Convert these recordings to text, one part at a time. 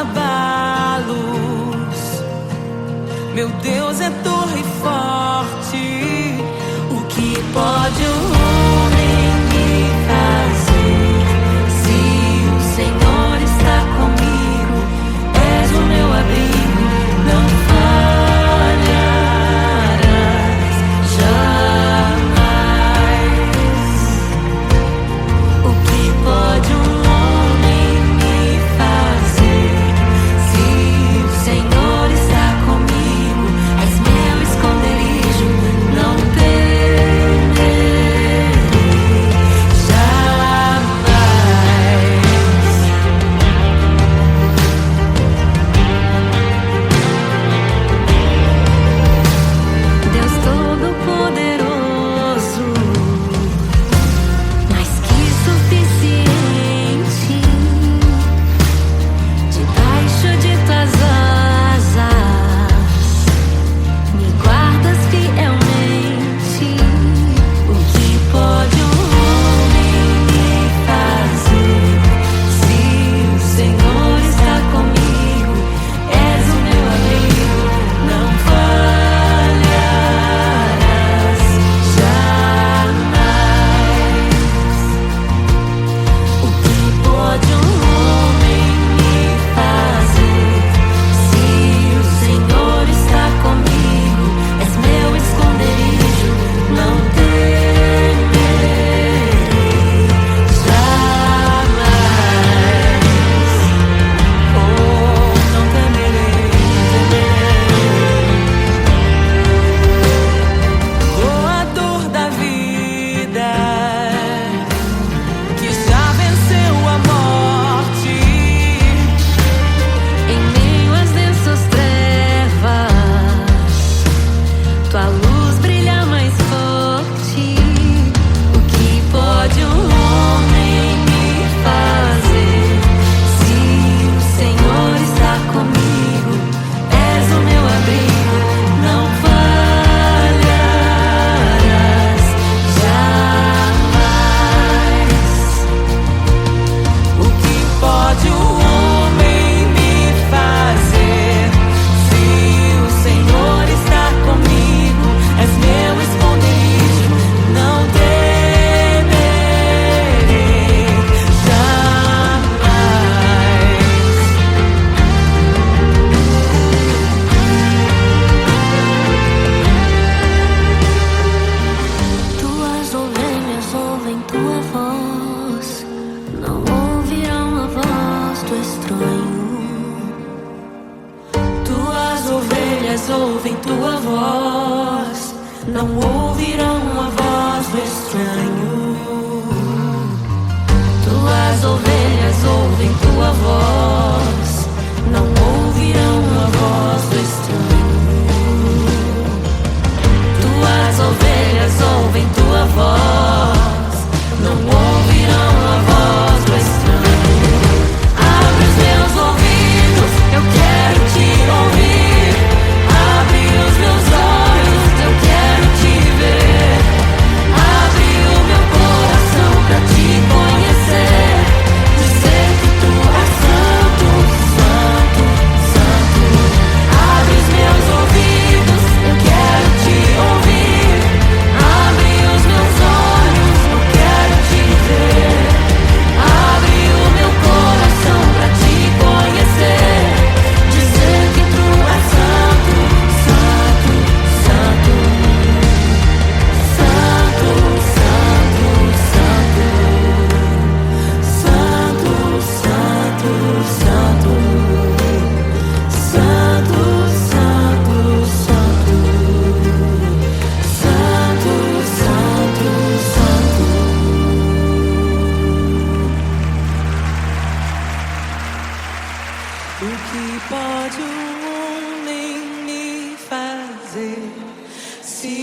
abalos. Meu Deus é torre forte. O que pode o homem me fazer? Se o Senhor está comigo, és o meu abrigo, não falharás jamais. O que pode um homem me fazer? Se o Senhor está comigo, és meu esconderijo, não temerei jamais. Deus Todo-Poderoso, mais que suficiente, debaixo de tuas asas me guardas fielmente. O que pode um homem me fazer? Se o Senhor está comigo, és o meu abrigo, não falharás jamais. O que pode um homem me fazer? Se o Senhor está comigo, és meu esconderijo, não temerei jamais. Oh, não temerei, doador da vida, que já venceu a morte. Em meio às densas trevas, tua luz brilha mais forte. O que pode um homem me fazer? Se o Senhor está comigo, és o meu abrigo, não falharás jamais. O que pode o homem me fazer? Se o Senhor está comigo, és meu esconderijo, não temerei jamais. Tuas ovelhas ouvem tua voz, não ouvirão a voz do estranho. Tuas ovelhas ouvem tua voz, não ouvirão a voz do estranho. Tuas ovelhas ouvem tua voz, não ouvirão a voz do estranho. Tuas ovelhas ouvem tua voz, não ouvirão a voz do estranho. Abre os meus ouvidos, eu quero te ouvir. Abre os meus olhos, eu quero te ver. Abre o meu coração pra te conhecer. Dizer que tu és santo, santo, santo. Abre os meus ouvidos, eu quero te ouvir. Abre os meus olhos, eu quero te ver. Abre o meu coração pra te conhecer. Dizer que tu és santo, santo, santo. Santo, santo, santo. Santo, santo, santo. Santo, santo, santo. Santo, santo, santo. O que pode um homem me fazer? Se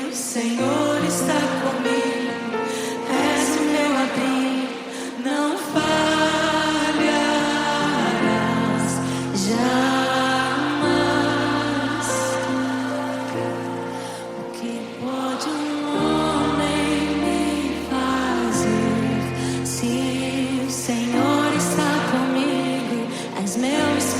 o Senhor está comigo, és o meu abrigo, não falharás jamais. O que pode um homem me fazer? Se o Senhor está comigo, és meu escudo.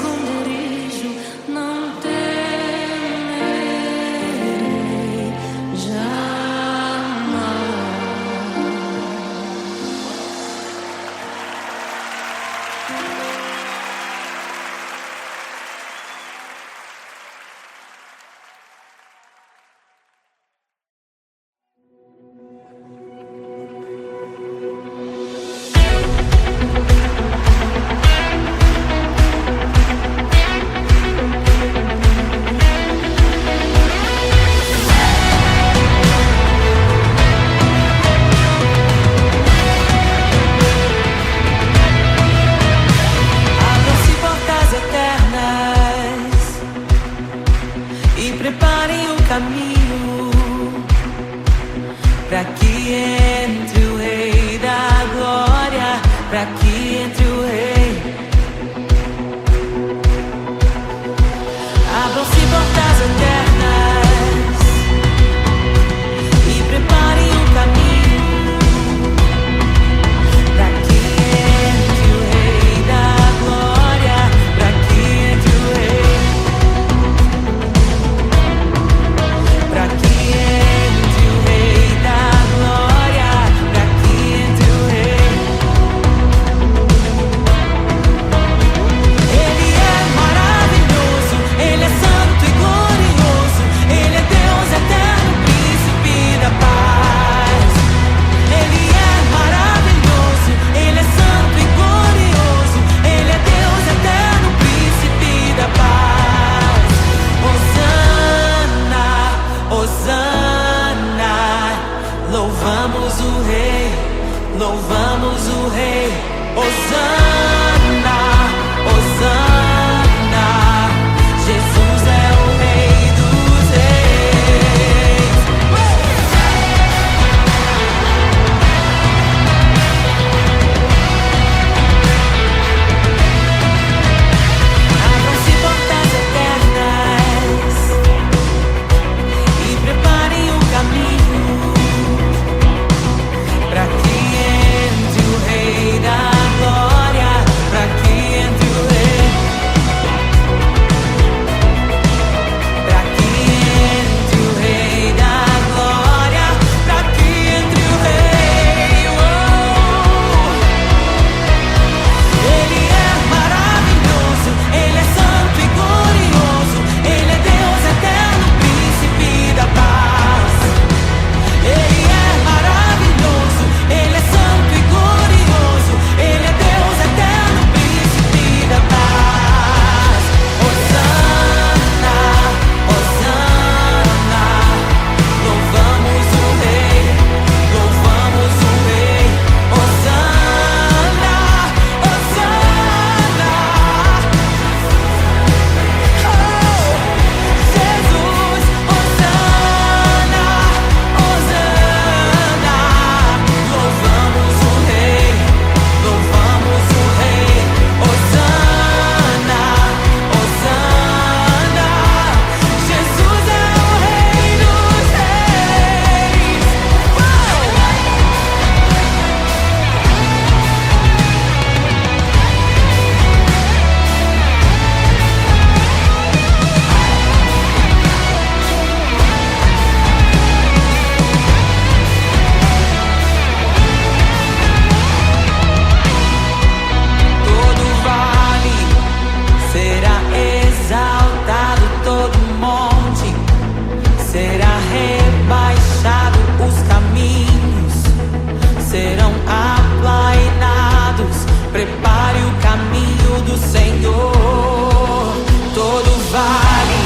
dor, todo vale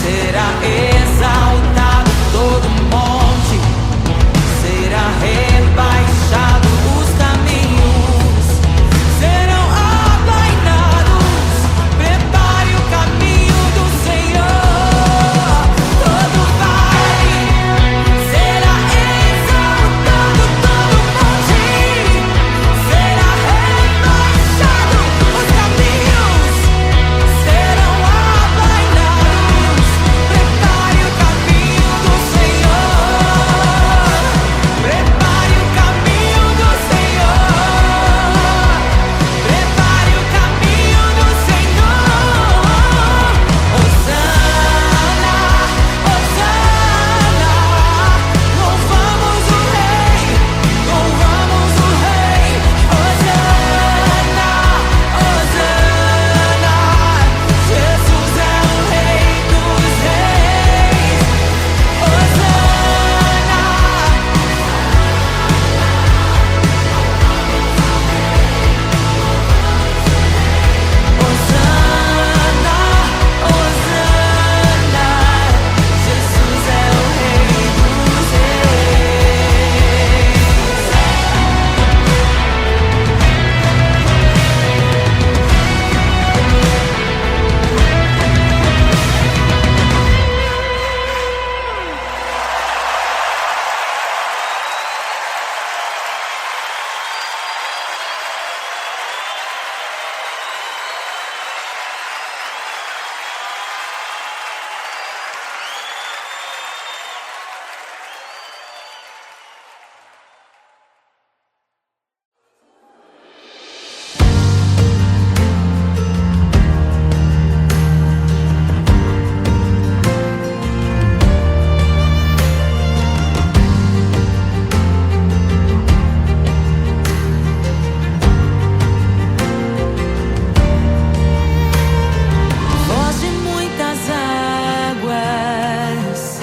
será exaltado, todo monte será rebaixado, os caminhos serão aplainados. Prepare o caminho do Senhor. Todo vale será exaltado, todo monte será rebaixado, os caminhos serão aplainados. Prepare o caminho do Senhor. Prepare o caminho do Senhor. Prepare o caminho do Senhor. Hosana, Hosana. Louvamos o Rei, louvamos o Rei. Hosana, Hosana. Jesus é o Rei dos Reis. Hosana. Hosana, Hosana, Jesus é o Rei dos Reis. Voz de muitas águas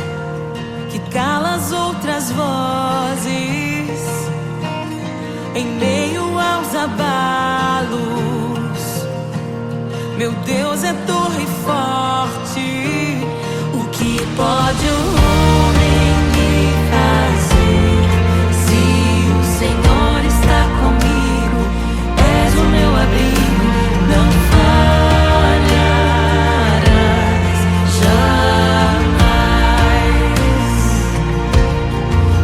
que cala as outras vozes em meio aos abalos. Meu Deus é torre forte. O que pode o homem me fazer? Se o Senhor está comigo, és o meu abrigo, não falharás jamais.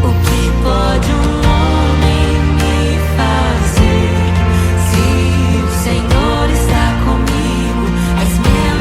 O que pode um homem me fazer? Se o Senhor está comigo, és meu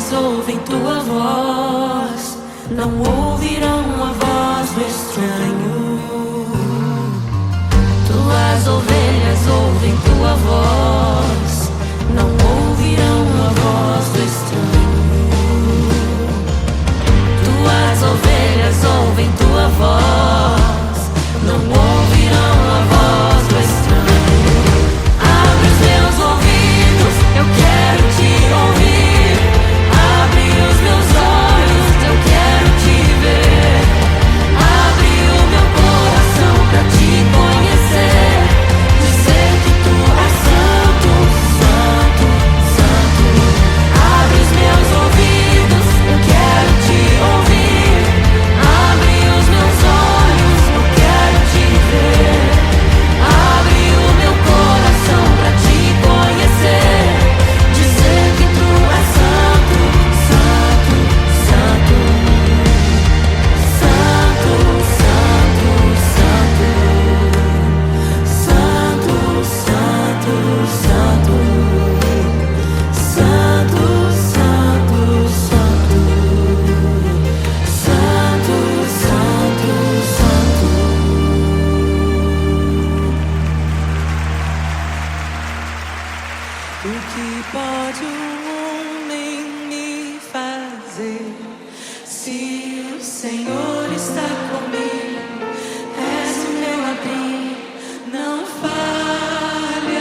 ovelhas ouvem tua voz, não ouvirão a voz do estranho. Tuas ovelhas ouvem tua voz, não ouvirão a voz do estranho. Tuas ovelhas ouvem tua voz, não ouvirão a voz do estranho. Abre os meus ouvidos, eu quero te ouvir. Abre os meus olhos, eu quero te ver. Abre o meu coração pra te conhecer. Dizer que tu és santo, santo, santo. Abre os meus ouvidos, eu quero te ouvir. Abre os meus olhos, eu quero te ver. Abre o meu coração pra te conhecer. Dizer que tu és santo, santo, santo. Santo, santo, santo. Santo, santo, santo. Santo, santo, santo. Santo, santo, santo. O que pode um homem me fazer se o Senhor está comigo? És o meu abrigo, não falharás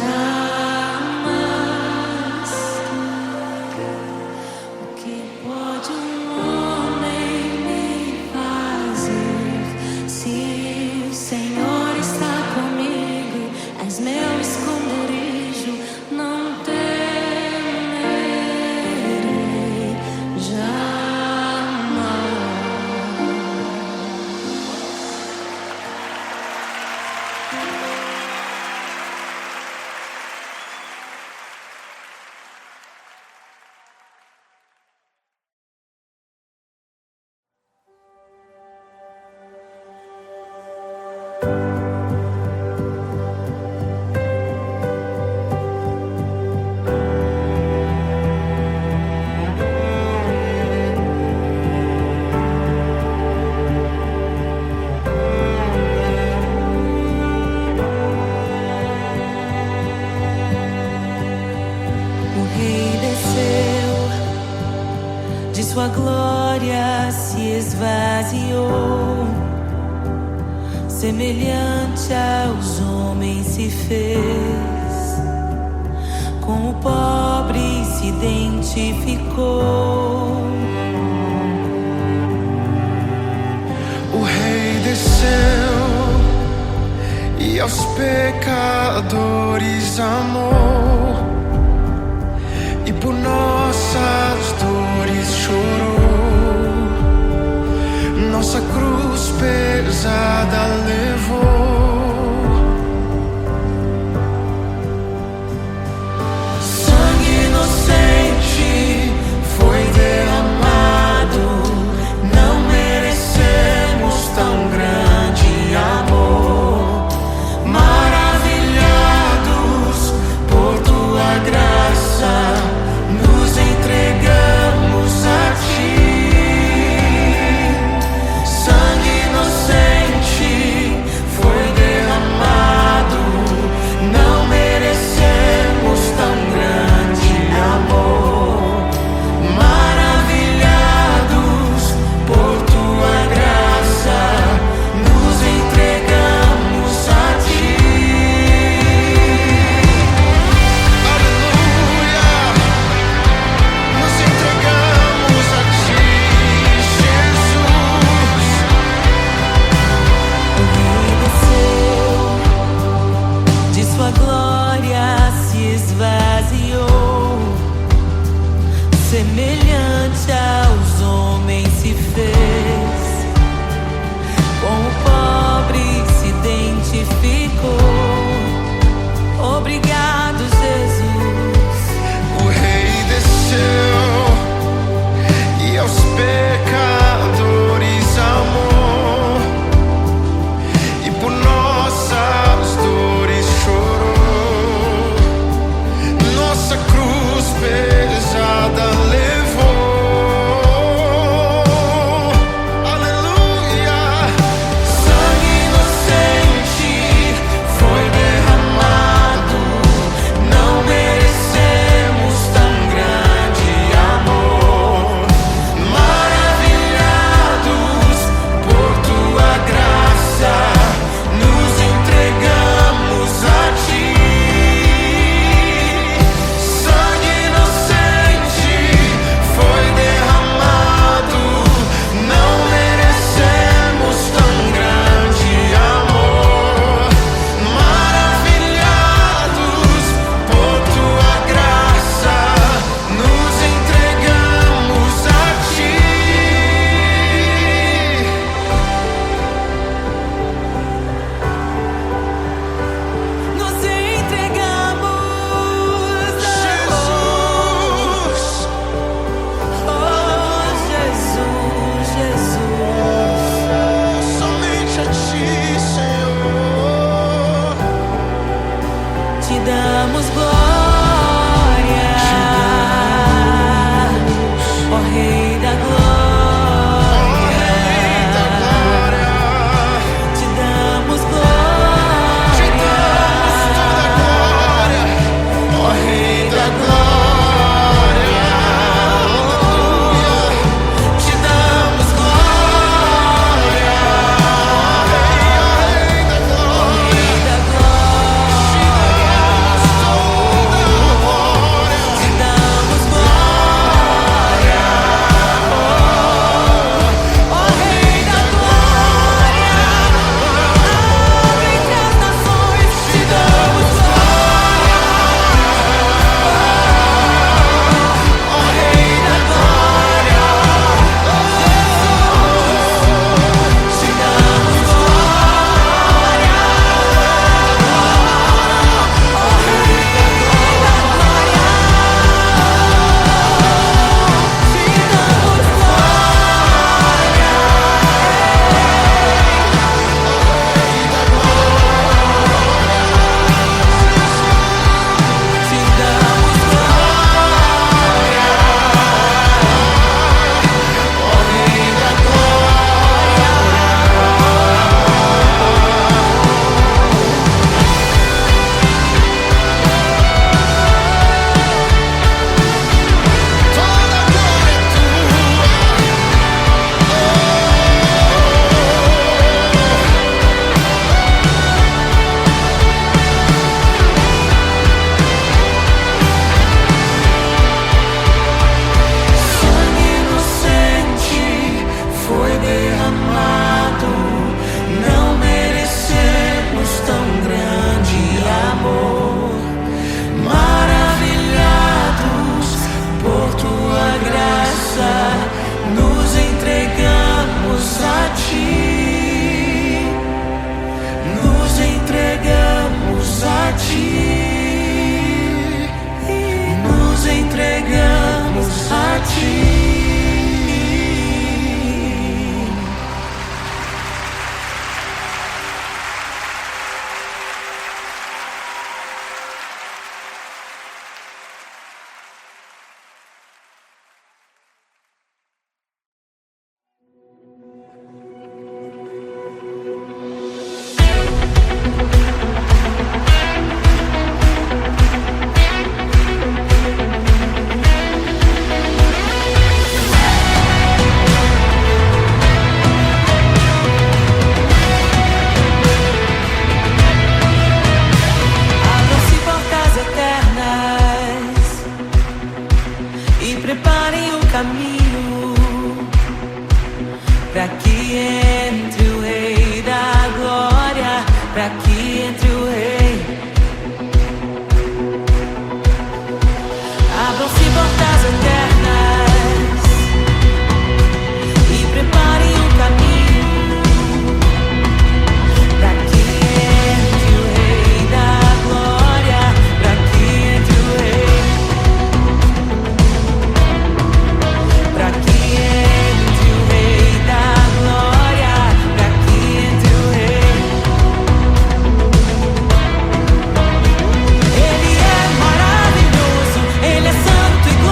jamais. O que pode um homem me fazer se o Senhor está comigo? És meu esconderijo, não temerei jamais. O rei desceu, de sua glória se esvaziou, semelhante aos homens se fez, com o pobre se identificou. O rei desceu e aos pecadores amou, e por nossas dores chorou, nossa cruz pesada levou. Sangue inocente foi derramado, não merecemos tão grande amor. Maravilhados por tua caminho para que entre o Rei da Glória, para que entre o Rei. Abram-se portas eternas e preparem um caminho para que entre o Rei da Glória, para que entre o Rei, para que entre o Rei da Glória, para que entre o Rei. Ele é maravilhoso, Ele é santo e glorioso.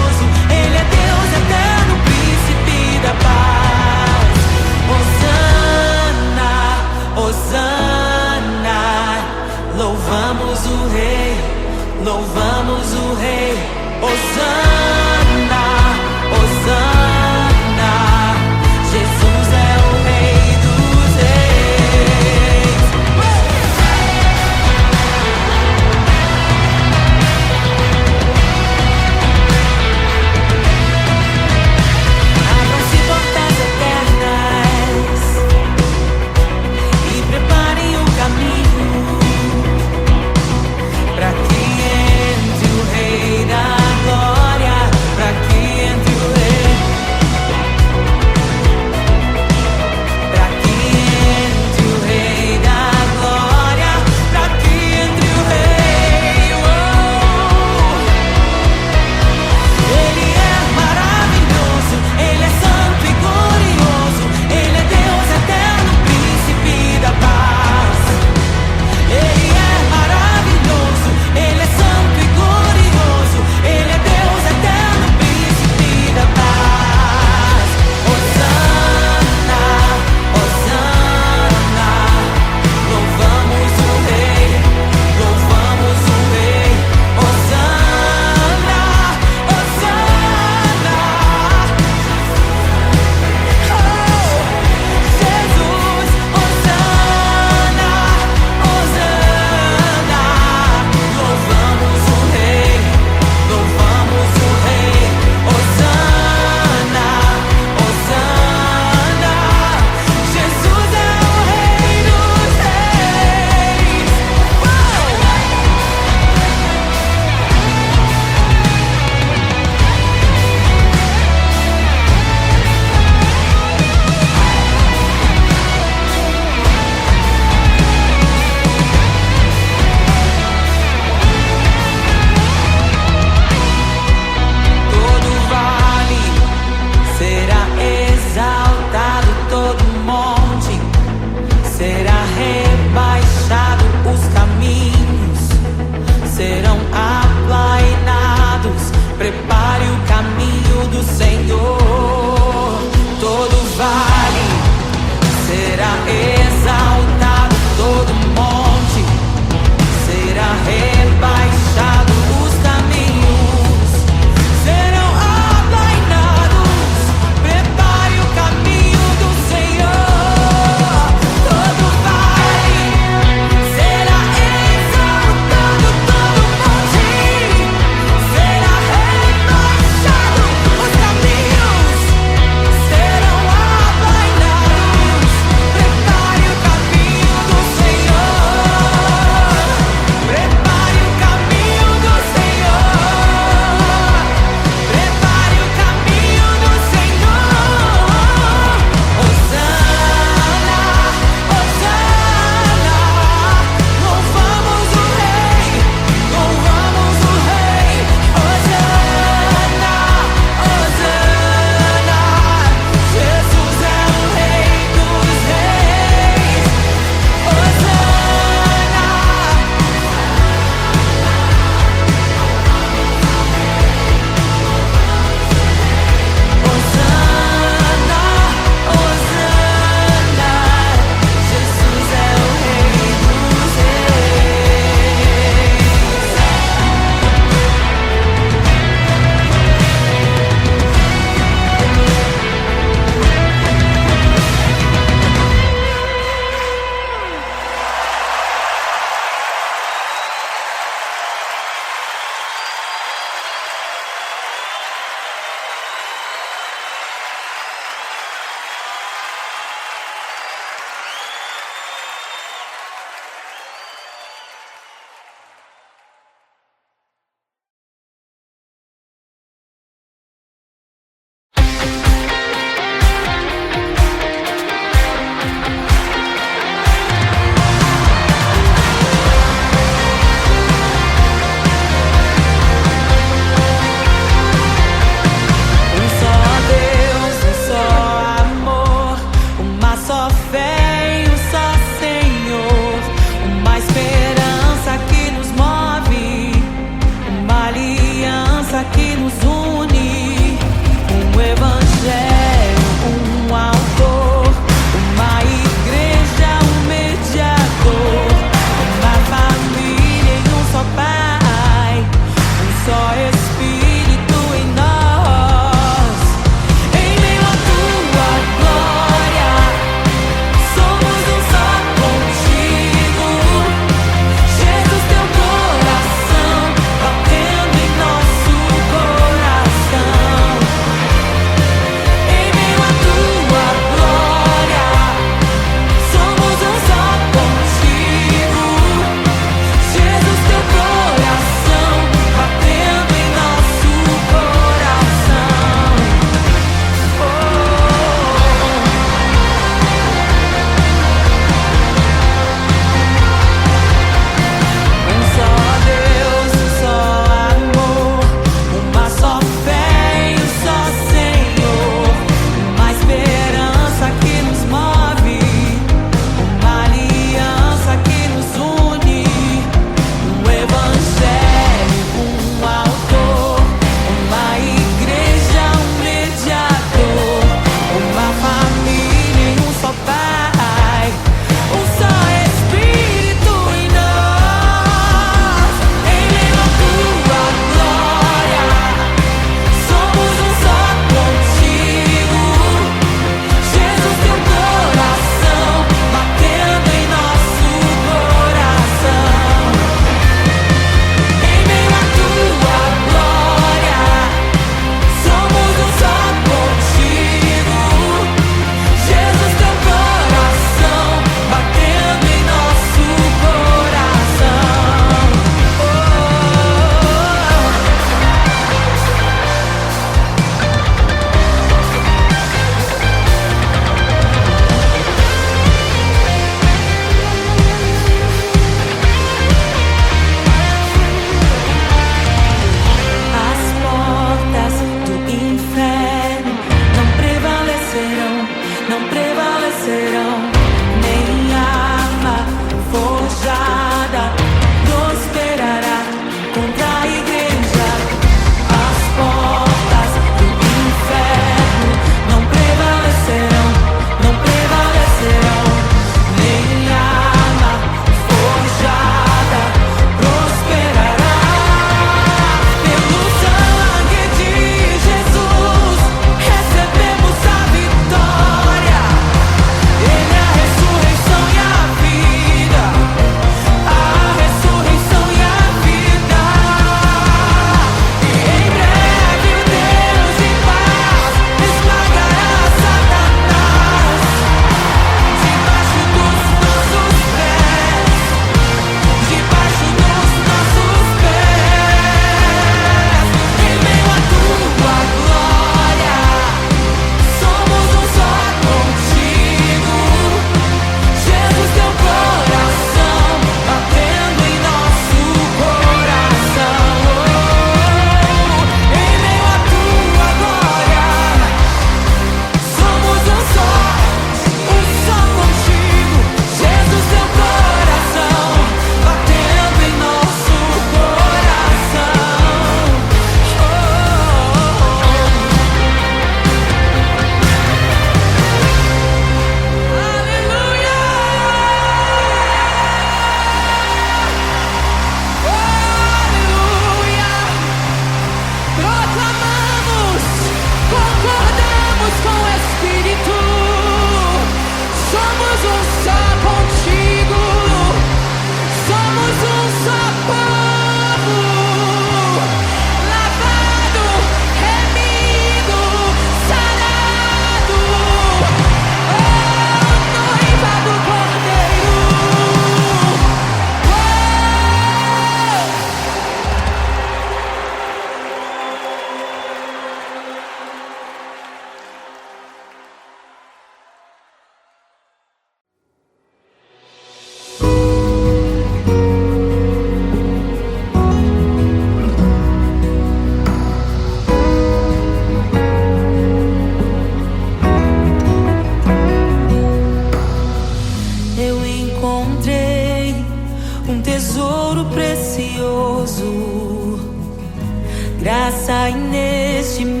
graça inestimável.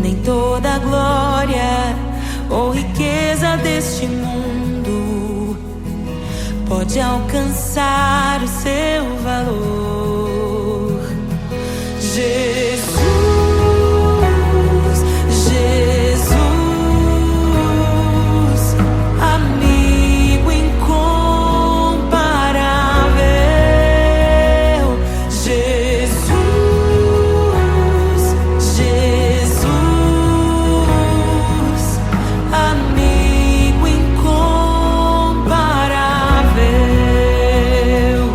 Nem toda a glória ou riqueza deste mundo pode alcançar o seu valor. Jesus, Jesus, amigo incomparável. Jesus, Jesus, amigo incomparável.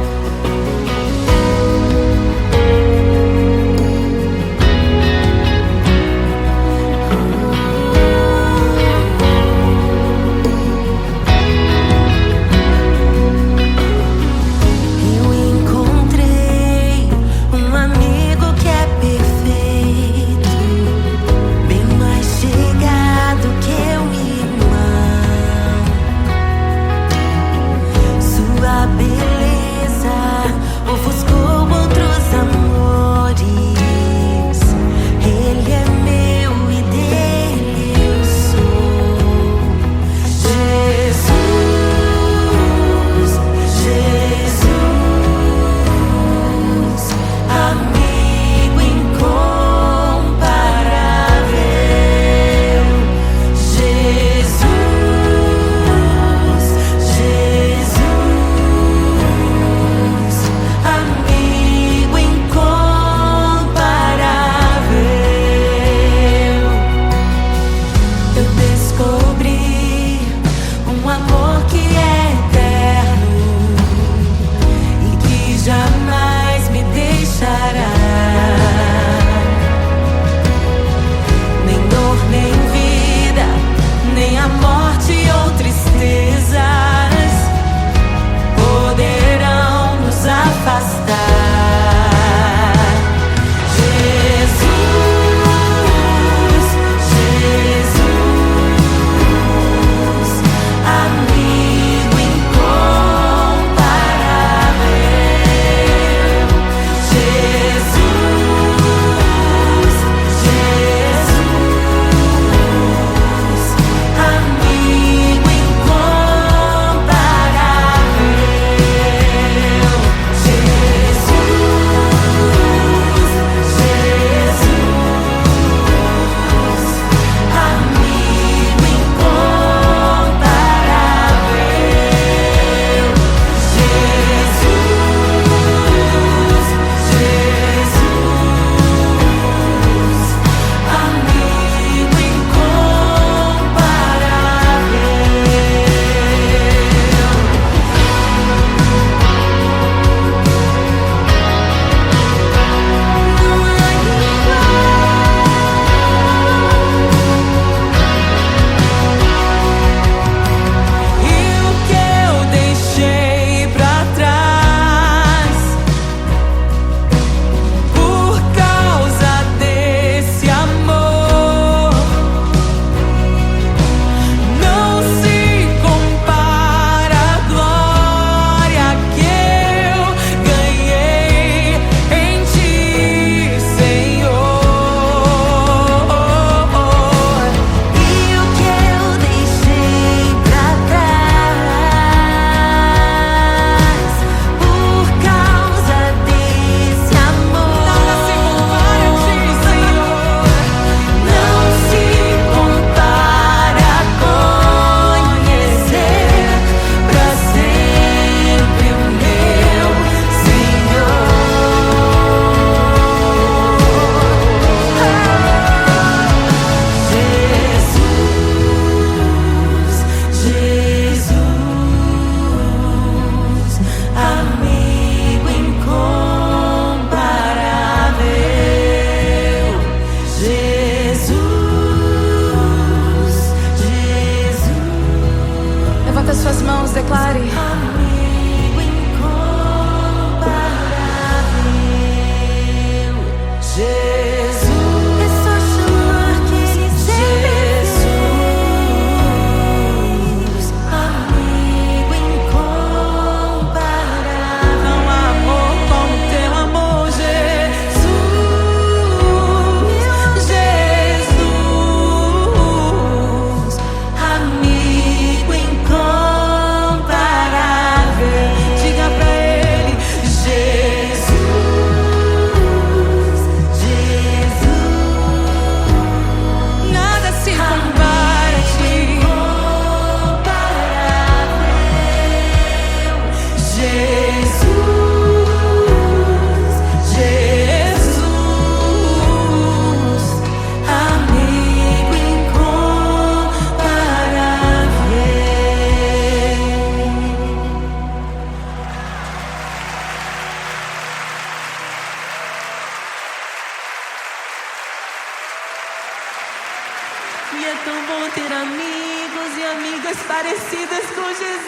E é tão bom ter amigos e amigas parecidas com Jesus.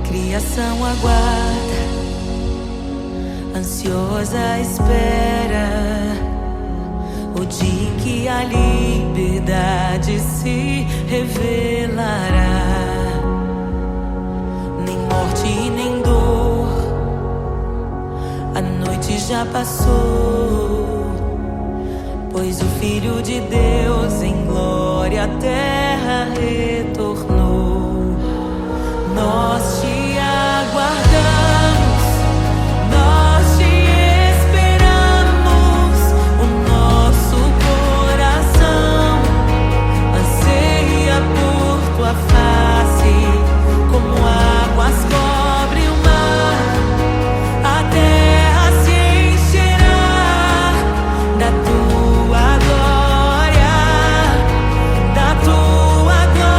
Criação aguarda, ansiosa espera o dia em que a liberdade se revelará. Nem morte nem dor, a noite já passou, pois o Filho de Deus em glória à terra retornou. Nós te aguardamos, nós te esperamos. O nosso coração anseia por tua face, como águas cobrem o mar. A terra se encherá da tua glória, da tua glória.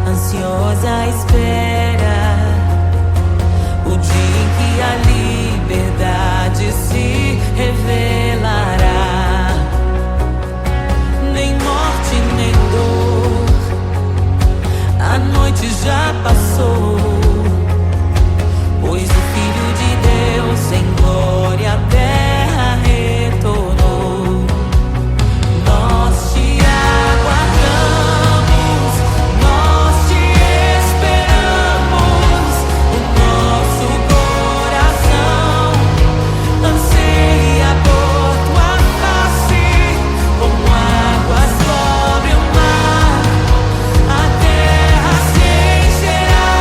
Ansiosa espera o dia em que a liberdade se revelará. Nem morte nem dor, a noite já passou, pois o Filho de Deus em glória à terra retornou. Nós te aguardamos, nós te esperamos. O nosso coração anseia por tua face, como águas cobrem o mar. A terra se encherá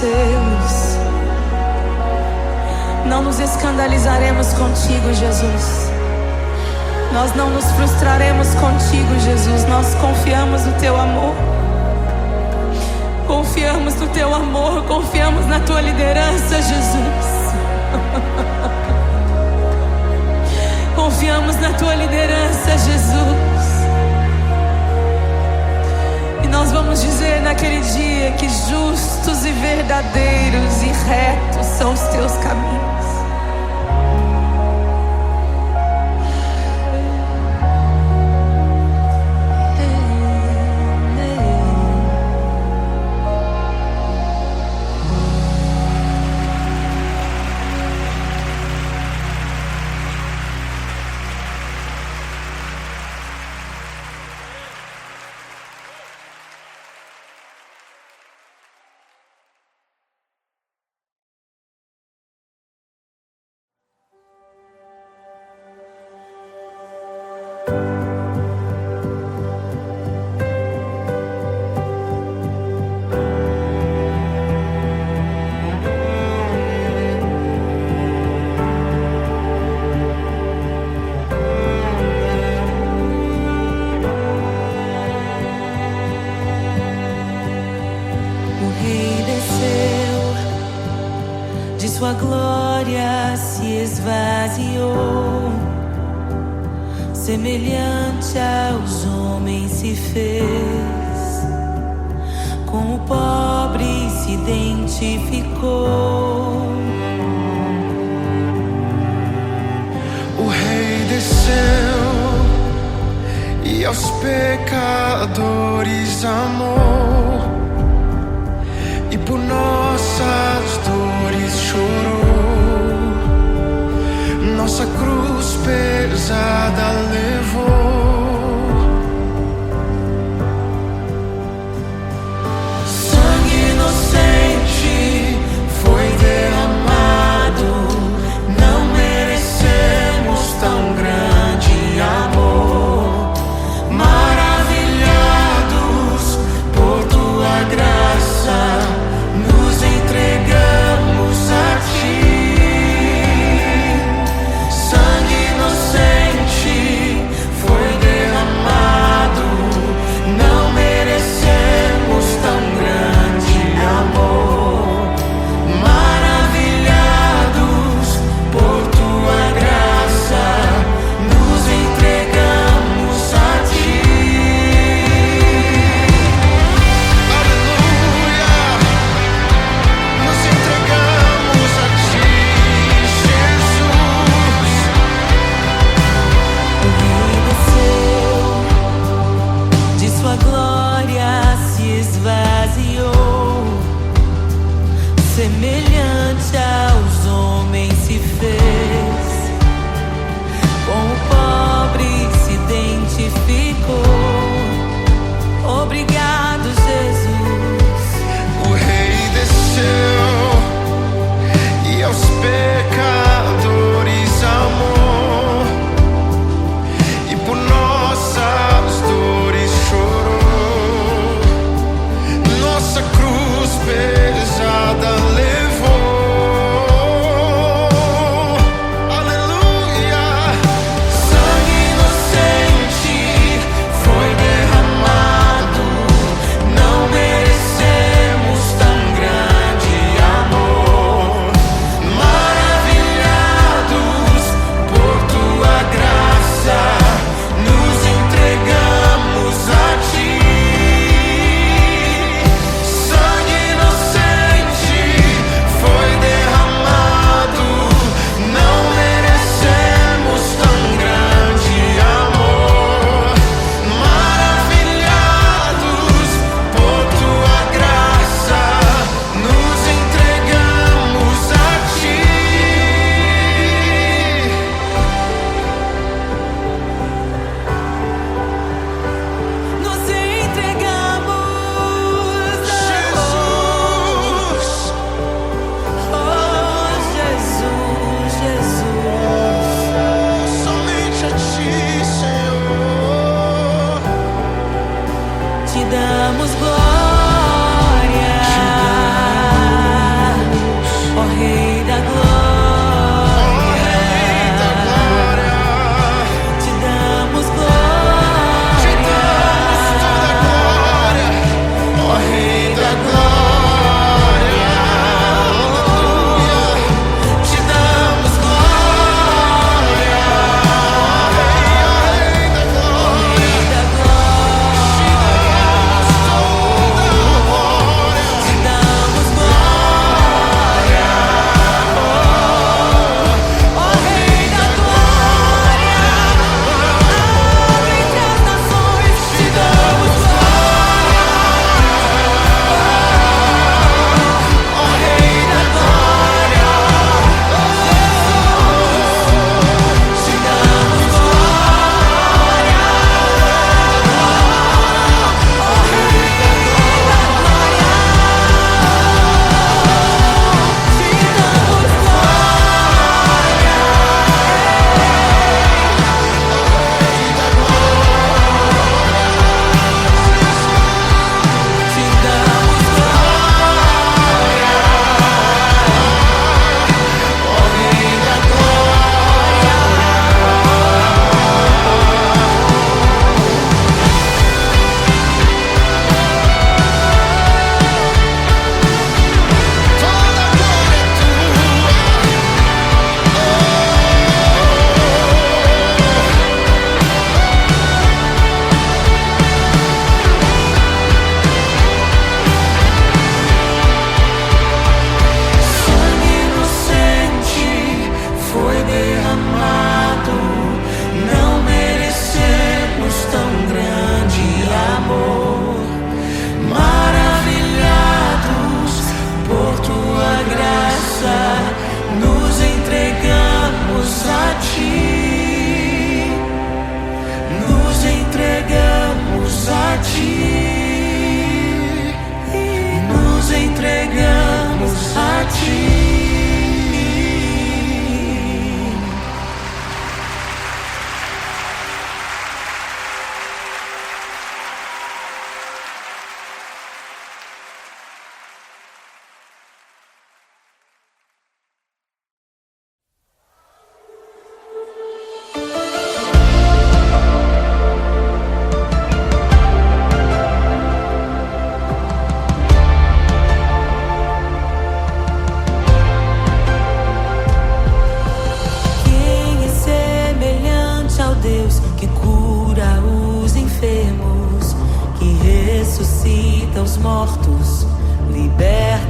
seus. Não nos escandalizaremos contigo, Jesus. Nós não nos frustraremos contigo, Jesus. Nós confiamos no teu amor. Confiamos no teu amor, confiamos na tua liderança, Jesus. Confiamos na tua liderança, Jesus. E nós vamos dizer naquele dia que justos e verdadeiros e retos são os teus caminhos. Sua glória se esvaziou, semelhante aos homens se fez, com o pobre se identificou. O Rei desceu e aos pecadores amou, e por nossas dores chorou, nossa cruz pesada levou. Sangue inocente foi derramado, não merecemos tão grande amor. Maravilhados por tua graça, nos entregamos a ti. Sangue inocente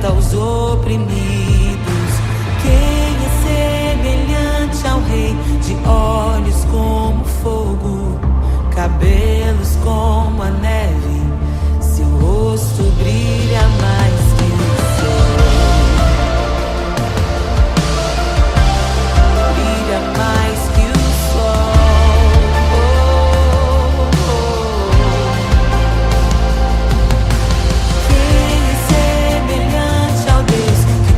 liberta os oprimidos. Quem é semelhante ao Rei, de olhos como fogo, cabelos como a neve, seu rosto brilha mais que o sol. Brilha mais que o sol. Quem é semelhante ao Deus que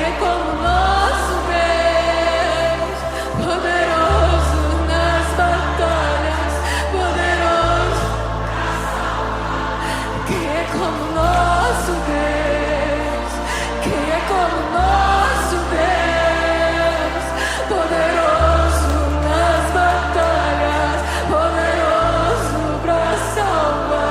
é como nosso Deus, poderoso nas batalhas, poderoso. Quem é como nosso Deus? Quem é como nosso Deus? Poderoso nas batalhas, poderoso pra salvar.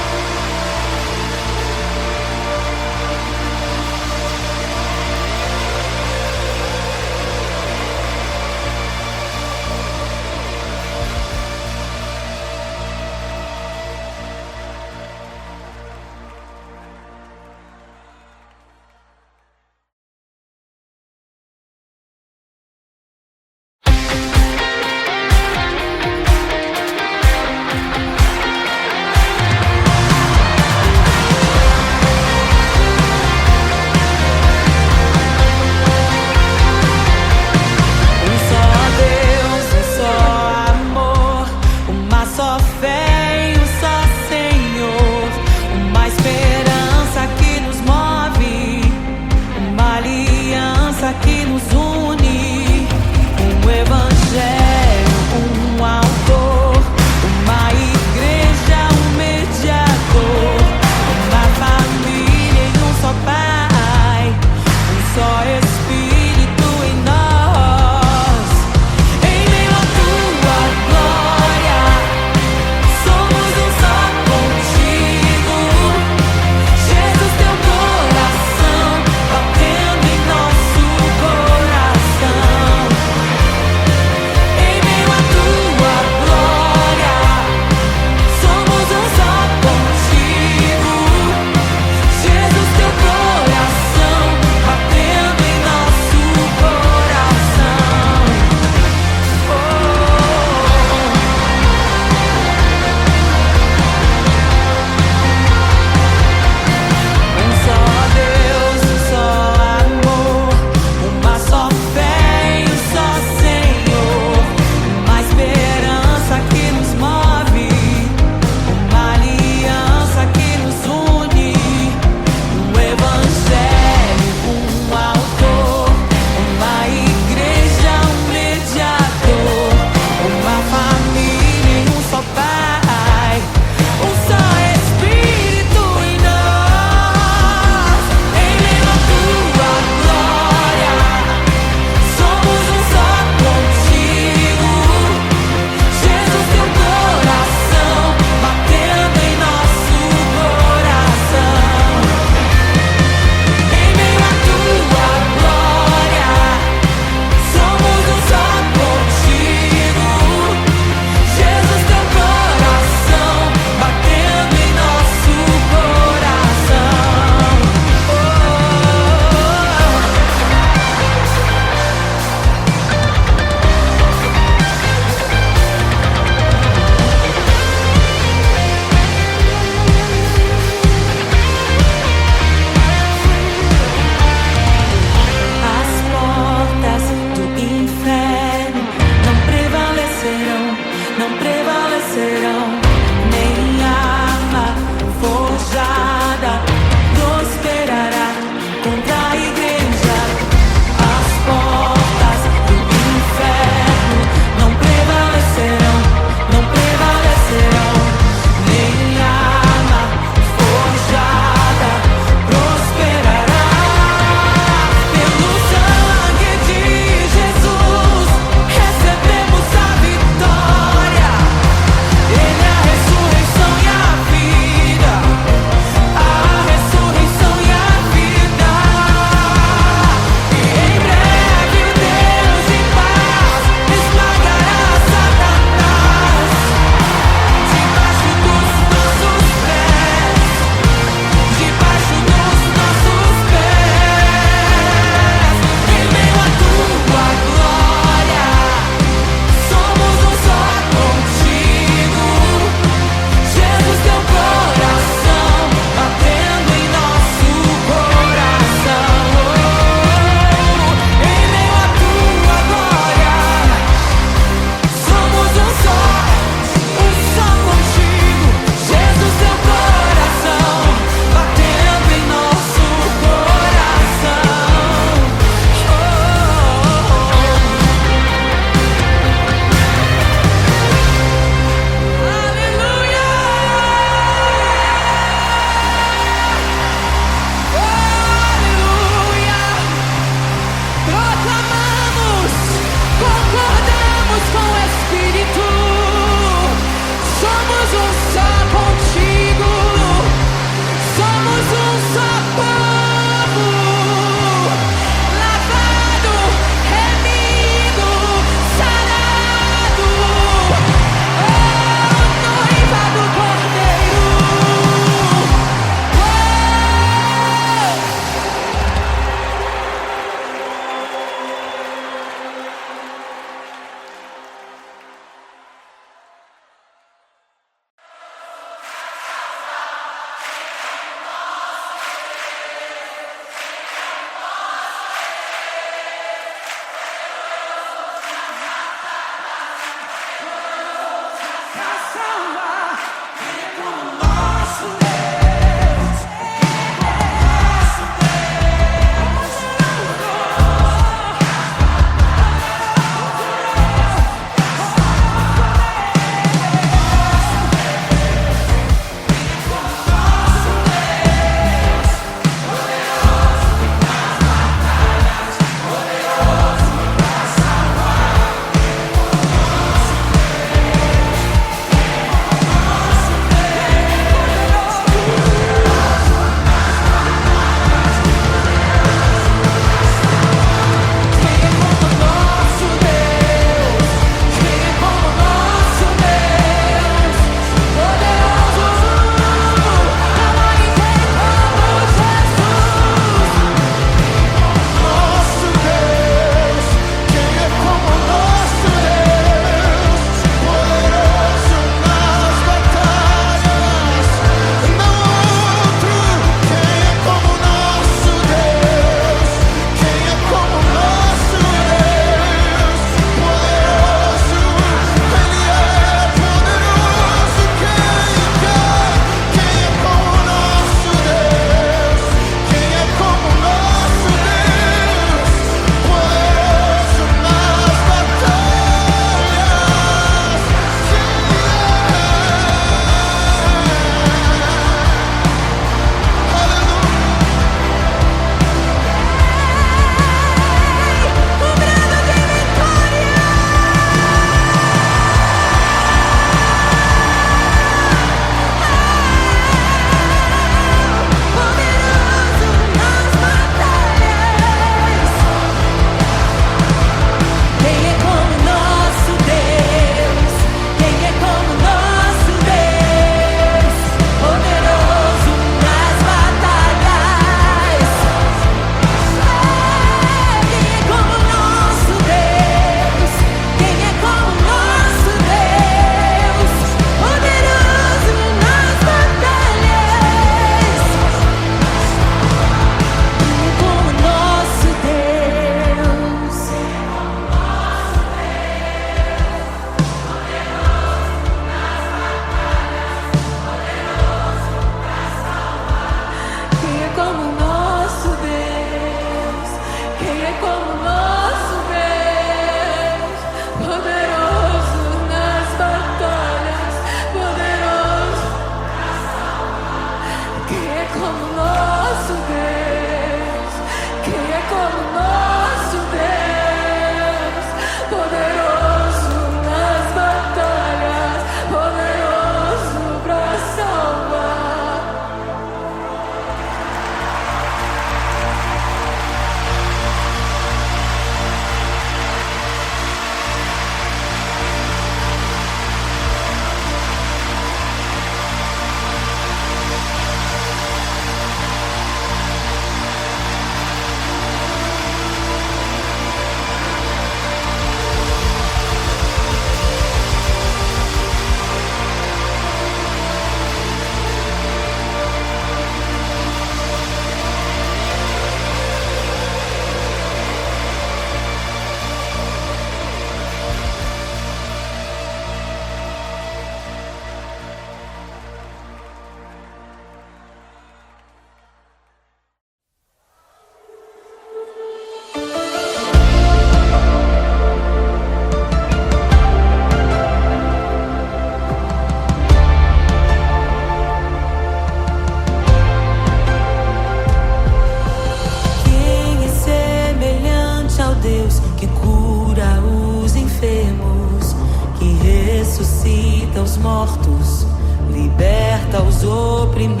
ressuscita os mortos, liberta os oprimidos.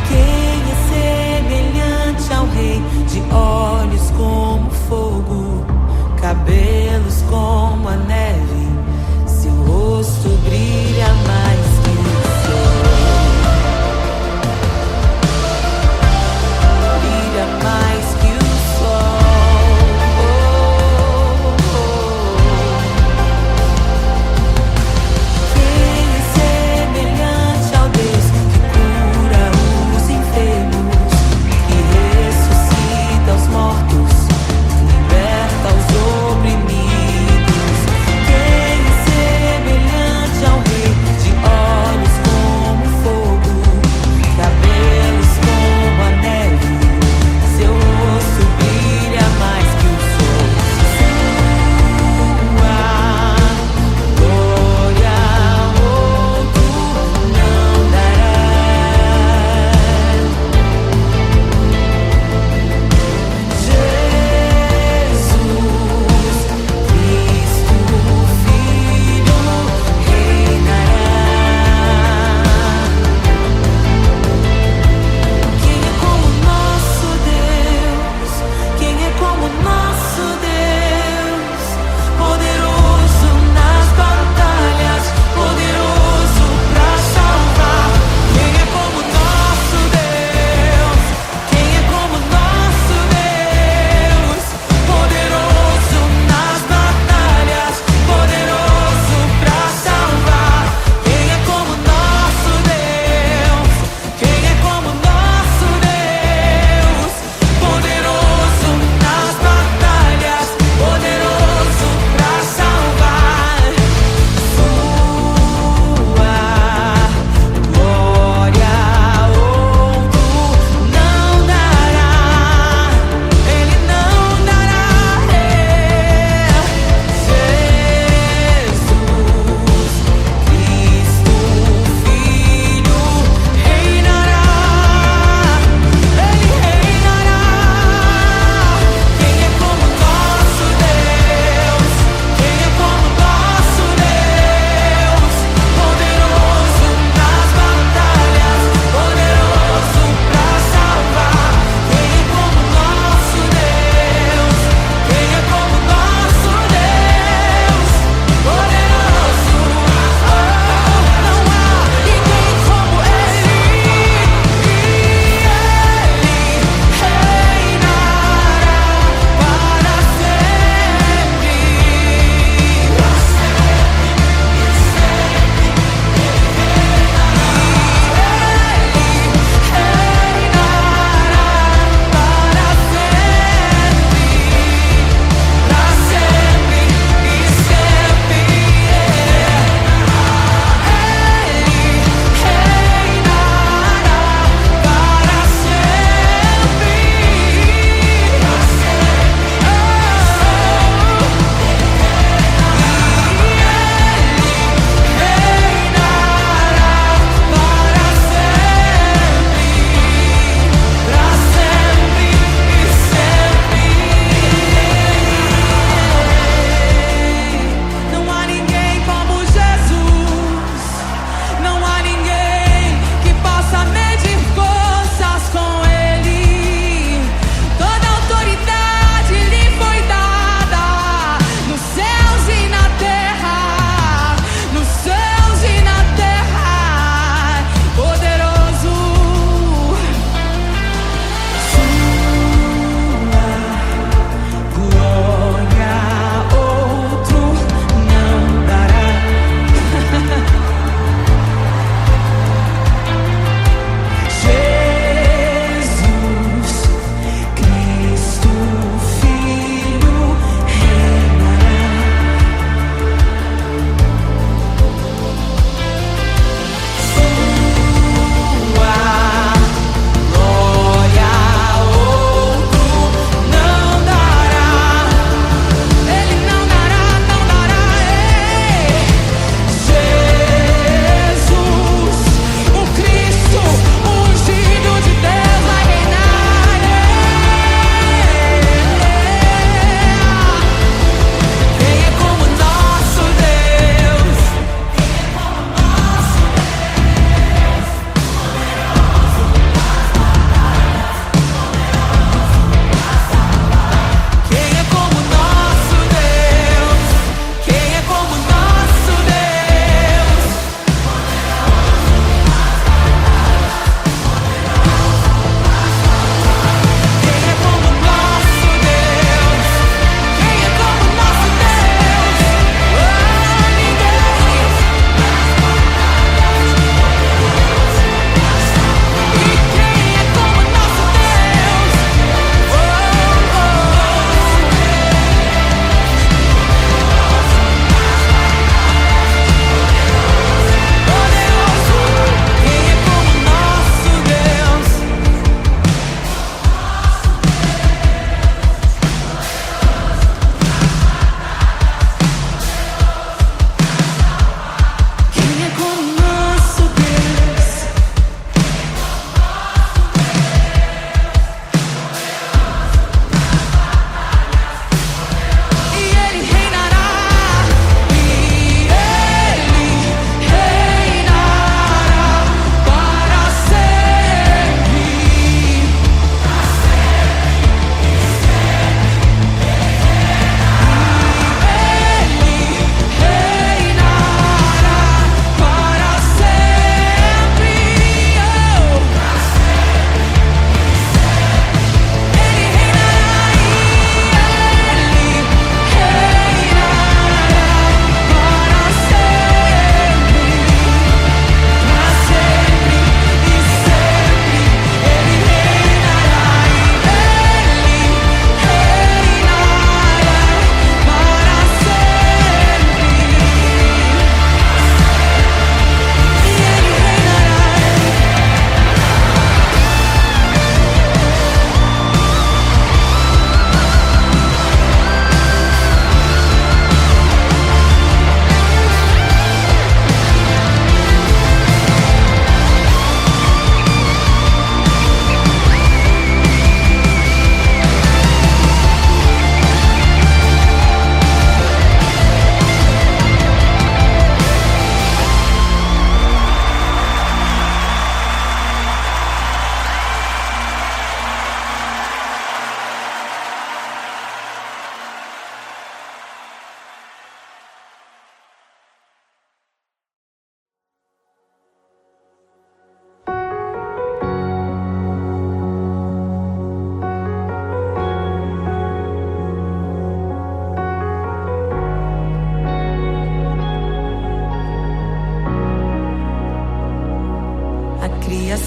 Quem é semelhante ao Rei, de olhos como fogo, cabelos como a neve, seu rosto brilha mais que o sol. Brilha mais que o sol. Quem é semelhante ao Deus que cura os enfermos, que ressuscita os mortos,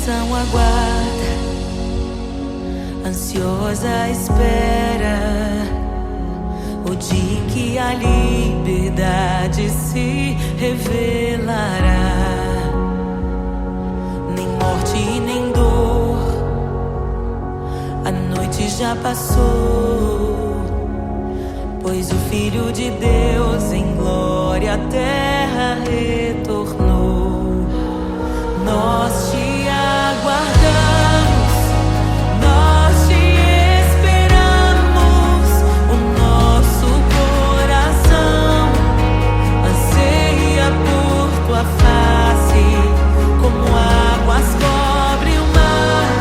criação aguarda, ansiosa espera o dia em que a liberdade se revelará. Nem morte e nem dor, a noite já passou, pois o Filho de Deus em glória à terra retornou. Nós te aguardamos, nós te esperamos, o nosso coração anseia por tua face, como águas cobre o mar,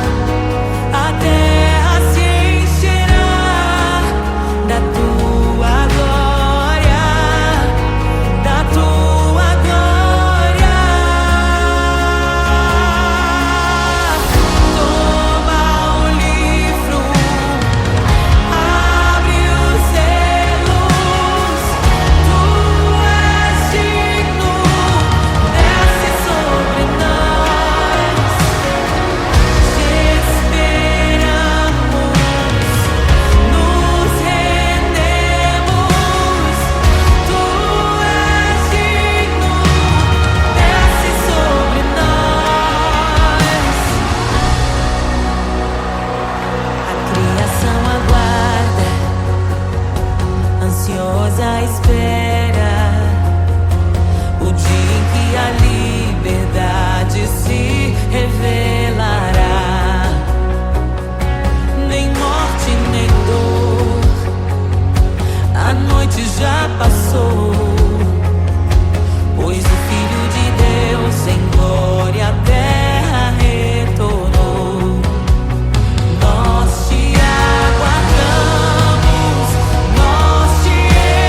a terra se encherá da tua glória, da tua glória. Toma o livro, abre os selos, tu és digno, desce sobre nós, te esperamos, nos rendemos, tu és digno, desce sobre nós. A criação aguarda, ansiosa espera o dia em que a liberdade se revelará. Nem morte, nem dor, a noite já passou, pois o Filho de Deus em glória à terra retornou. Nós te aguardamos, nós te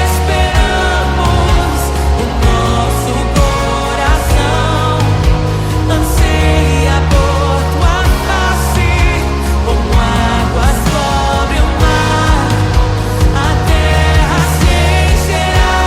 esperamos, o nosso coração anseia por tua face, como águas cobre o mar, a terra se encherá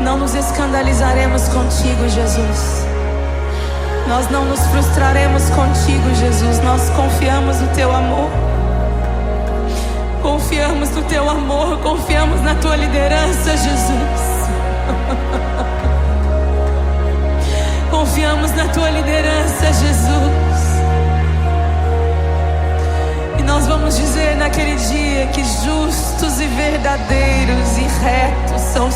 Não nos escandalizaremos contigo, Jesus. Nós não nos frustraremos contigo, Jesus. Nós confiamos no teu amor. Confiamos no teu amor, confiamos na tua liderança, Jesus. Confiamos na tua liderança, Jesus. E nós vamos dizer naquele dia que justos e verdadeiros e retos são os